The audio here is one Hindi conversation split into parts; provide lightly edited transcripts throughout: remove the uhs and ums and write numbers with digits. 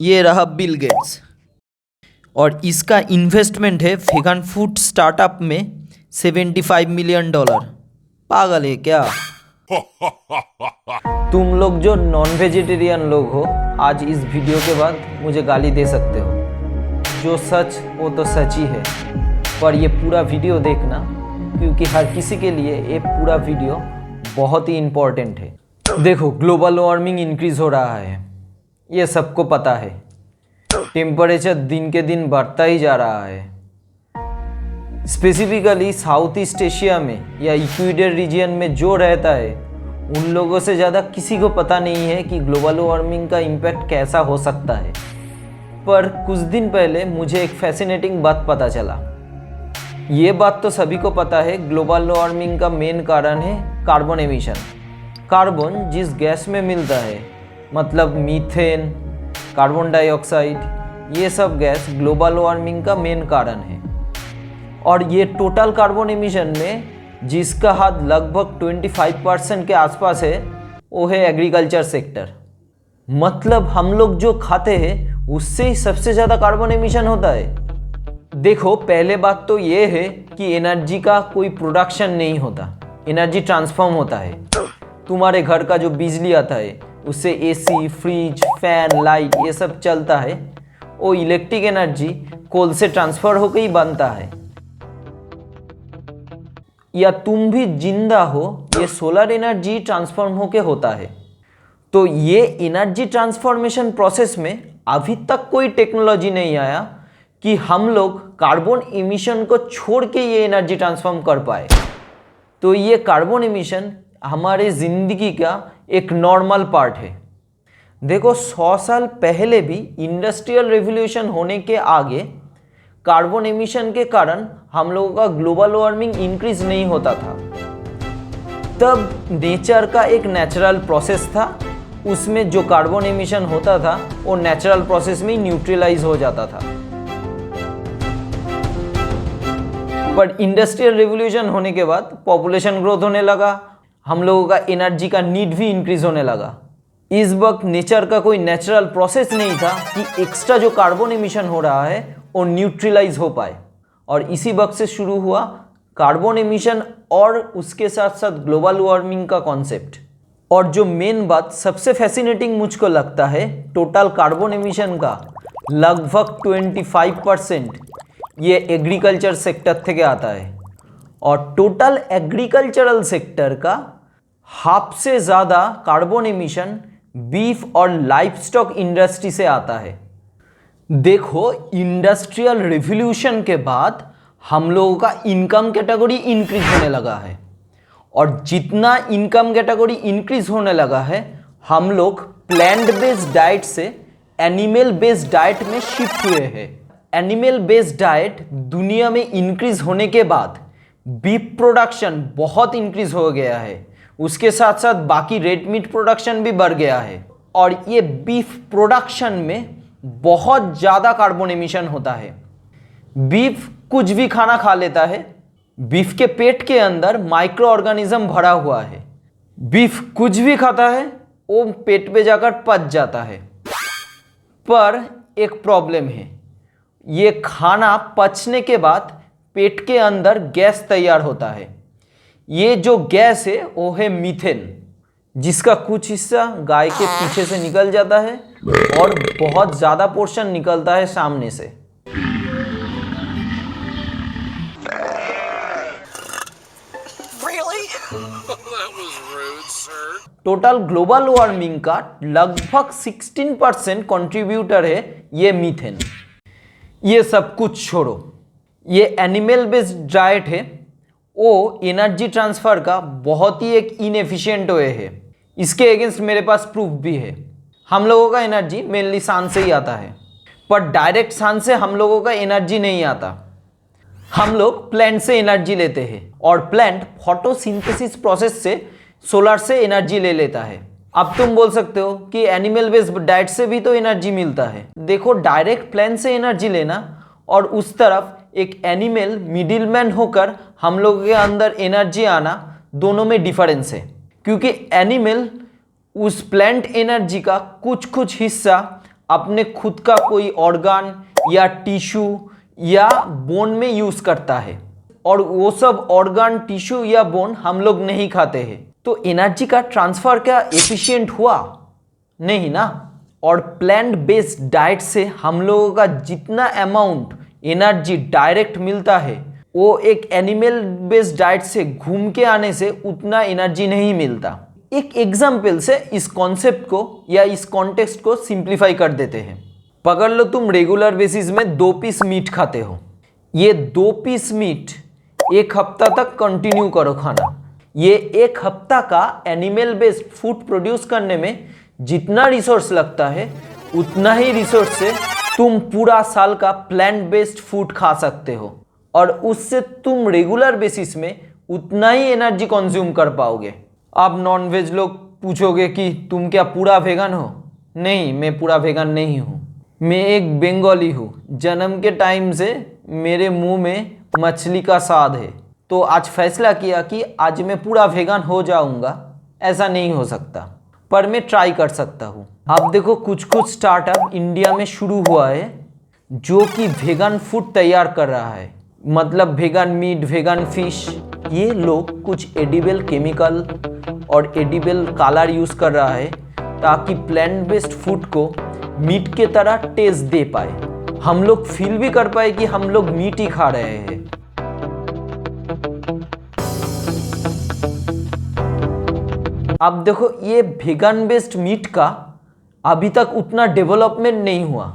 ये रहा बिल गेट्स और इसका इन्वेस्टमेंट है वेगन फूड स्टार्टअप में $75 मिलियन। पागल है क्या? तुम लोग जो नॉन वेजिटेरियन लोग हो आज इस वीडियो के बाद मुझे गाली दे सकते हो। जो सच वो तो सच ही है, पर ये पूरा वीडियो देखना क्योंकि हर किसी के लिए ये पूरा वीडियो बहुत ही इम्पोर्टेंट है। देखो, ग्लोबल वार्मिंग इंक्रीज हो रहा है, ये सबको पता है। टेम्परेचर दिन के दिन बढ़ता ही जा रहा है। स्पेसिफिकली साउथ ईस्ट एशिया में या इक्वेटर रीजन में जो रहता है उन लोगों से ज़्यादा किसी को पता नहीं है कि ग्लोबल वार्मिंग का इम्पैक्ट कैसा हो सकता है। पर कुछ दिन पहले मुझे एक फैसिनेटिंग बात पता चला। ये बात तो सभी को पता है, ग्लोबल वार्मिंग का मेन कारण है कार्बन एमिशन। कार्बन जिस गैस में मिलता है, मतलब मीथेन, कार्बन डाइऑक्साइड, ये सब गैस ग्लोबल वार्मिंग का मेन कारण है। और ये टोटल कार्बन एमिशन में जिसका हाथ लगभग 25% के आसपास है वो है एग्रीकल्चर सेक्टर। मतलब हम लोग जो खाते हैं उससे ही सबसे ज़्यादा कार्बन एमिशन होता है। देखो, पहले बात तो ये है कि एनर्जी का कोई प्रोडक्शन नहीं होता, एनर्जी ट्रांसफॉर्म होता है। तुम्हारे घर का जो बिजली आता है उससे एसी, फ्रिज, फैन, लाइट ये सब चलता है, वो इलेक्ट्रिक एनर्जी कोल से ट्रांसफ़र होकर ही बनता है। या तुम भी जिंदा हो, ये सोलर एनर्जी ट्रांसफॉर्म होके होता है। तो ये एनर्जी ट्रांसफॉर्मेशन प्रोसेस में अभी तक कोई टेक्नोलॉजी नहीं आया कि हम लोग कार्बन एमिशन को छोड़ के ये एनर्जी ट्रांसफॉर्म कर पाए। तो ये कार्बन एमिशन हमारे ज़िंदगी का एक नॉर्मल पार्ट है। देखो, 100 साल पहले भी इंडस्ट्रियल रेवोल्यूशन होने के आगे कार्बन एमिशन के कारण हम लोगों का ग्लोबल वार्मिंग इंक्रीज नहीं होता था। तब नेचर का एक नेचुरल प्रोसेस था, उसमें जो कार्बन एमिशन होता था वो नेचुरल प्रोसेस में न्यूट्रलाइज हो जाता था। पर इंडस्ट्रियल रेवोल्यूशन होने के बाद पॉपुलेशन ग्रोथ होने लगा, हम लोगों का एनर्जी का नीड भी इंक्रीज होने लगा। इस वक्त नेचर का कोई नेचुरल प्रोसेस नहीं था कि एक्स्ट्रा जो कार्बन एमिशन हो रहा है वो न्यूट्रलाइज हो पाए। और इसी वक्त से शुरू हुआ कार्बन एमिशन और उसके साथ साथ ग्लोबल वार्मिंग का कॉन्सेप्ट। और जो मेन बात सबसे फैसिनेटिंग मुझको लगता है, टोटल कार्बन एमिशन का लगभग 25% ये एग्रीकल्चर सेक्टर থেকে आता है। और टोटल एग्रीकल्चरल सेक्टर का हाफ से ज़्यादा कार्बन एमिशन बीफ और लाइवस्टॉक इंडस्ट्री से आता है। देखो, इंडस्ट्रियल रिवॉल्यूशन के बाद हम लोगों का इनकम कैटेगरी इंक्रीज होने लगा है। और जितना इनकम कैटेगरी इंक्रीज होने लगा है, हम लोग प्लांट बेस्ड डाइट से एनिमल बेस्ड डाइट में शिफ्ट हुए हैं। एनिमल बेस्ड डाइट दुनिया में इंक्रीज होने के बाद बीफ प्रोडक्शन बहुत इंक्रीज हो गया है, उसके साथ साथ बाकी रेड मीट प्रोडक्शन भी बढ़ गया है। और ये बीफ प्रोडक्शन में बहुत ज़्यादा कार्बन एमिशन होता है। बीफ कुछ भी खाना खा लेता है, बीफ के पेट के अंदर माइक्रो ऑर्गेनिज्म भरा हुआ है। बीफ कुछ भी खाता है वो पेट पे जाकर पच जाता है। पर एक प्रॉब्लम है, ये खाना पचने के बाद पेट के अंदर गैस तैयार होता है। ये जो गैस है वो है मीथेन, जिसका कुछ हिस्सा गाय के पीछे से निकल जाता है और बहुत ज़्यादा पोर्शन निकलता है सामने से। टोटल ग्लोबल वार्मिंग का लगभग 16% कंट्रीब्यूटर है ये मीथेन। ये सब कुछ छोड़ो, ये एनिमल बेस्ड डाइट है, वो एनर्जी ट्रांसफ़र का बहुत ही एक इनएफिशिएंट वे है। इसके अगेंस्ट मेरे पास प्रूफ भी है। हम लोगों का एनर्जी मेनली सन से ही आता है, पर डायरेक्ट सन से हम लोगों का एनर्जी नहीं आता। हम लोग प्लांट से एनर्जी लेते हैं और प्लांट फोटोसिंथेसिस प्रोसेस से सोलर से एनर्जी ले लेता है। अब तुम बोल सकते हो कि एनिमल बेस्ड डाइट से भी तो एनर्जी मिलता है। देखो, डायरेक्ट प्लांट से एनर्जी लेना और उस तरफ एक एनिमल मिडिलमैन होकर हम लोगों के अंदर एनर्जी आना, दोनों में डिफरेंस है। क्योंकि एनिमल उस प्लांट एनर्जी का कुछ हिस्सा अपने खुद का कोई ऑर्गन या टिश्यू या बोन में यूज करता है, और वो सब ऑर्गन टिश्यू या बोन हम लोग नहीं खाते हैं, तो एनर्जी का ट्रांसफर क्या एफिशिएंट हुआ? नहीं ना। और प्लांट बेस्ड डाइट से हम लोगों का जितना अमाउंट एनर्जी डायरेक्ट मिलता है, वो एक एनिमल बेस्ड डाइट से घूम के आने से उतना एनर्जी नहीं मिलता। एक एग्जाम्पल से इस कॉन्सेप्ट को या इस कॉन्टेक्स्ट को सिंप्लीफाई कर देते हैं। पकड़ लो तुम रेगुलर बेसिस में 2 पीस मीट खाते हो। ये 2 पीस मीट 1 हफ्ता तक कंटिन्यू करो खाना। ये 1 हफ्ता का एनिमल बेस्ड फूड प्रोड्यूस करने में जितना रिसोर्स लगता है, उतना ही रिसोर्स से तुम पूरा साल का प्लांट बेस्ड फूड खा सकते हो, और उससे तुम रेगुलर बेसिस में उतना ही एनर्जी कंज्यूम कर पाओगे। अब नॉनवेज लोग पूछोगे कि तुम क्या पूरा वेगन हो? नहीं, मैं पूरा वेगन नहीं हूँ। मैं एक बंगाली हूँ। जन्म के टाइम से मेरे मुंह में मछली का स्वाद है, तो आज फैसला किया कि आज मैं पूरा वेगन हो जाऊँगा। ऐसा नहीं हो सकता, पर मैं ट्राई कर सकता हूँ। आप देखो, कुछ कुछ स्टार्टअप इंडिया में शुरू हुआ है जो कि वेगन फूड तैयार कर रहा है, मतलब वेगन मीट, वेगन फिश। ये लोग कुछ एडिबल केमिकल और एडिबल कलर यूज़ कर रहा है ताकि प्लांट बेस्ड फूड को मीट के तरह टेस्ट दे पाए, हम लोग फील भी कर पाए कि हम लोग मीट ही खा रहे हैं। अब देखो, ये वेगन बेस्ड मीट का अभी तक उतना डेवलपमेंट नहीं हुआ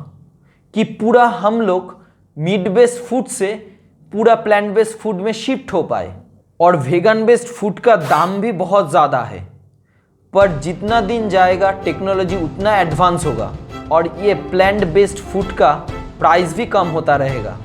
कि पूरा हम लोग मीट बेस्ड फूड से पूरा प्लांट बेस्ड फूड में शिफ्ट हो पाए। और वेगन बेस्ड फूड का दाम भी बहुत ज़्यादा है, पर जितना दिन जाएगा टेक्नोलॉजी उतना एडवांस होगा और ये प्लांट बेस्ड फूड का प्राइस भी कम होता रहेगा।